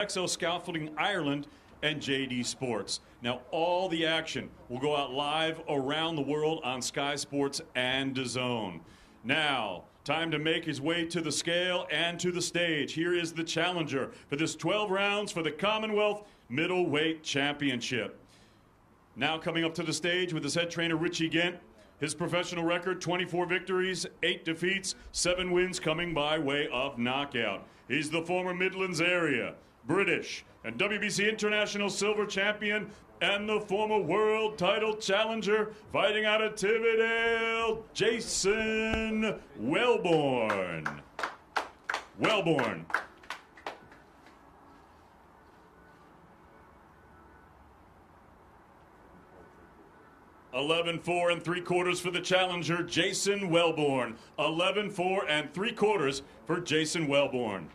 XO Scaffolding Ireland and JD Sports. Now, all the action will go out live around the world on Sky Sports and DAZN. Now, time to make his way to the scale and to the stage. Here is the challenger for this 12 rounds for the Commonwealth Middleweight Championship. Now coming up to the stage with his head trainer, Richie Gent. His professional record, 24 victories, 8 defeats, 7 wins coming by way of knockout. He's the former Midlands area, British, and WBC International Silver Champion, and the former world title challenger, fighting out of Tividale, Jason Welborn. 11-4 3/4 for the challenger, Jason Welborn. 11-4 3/4 for Jason Welborn.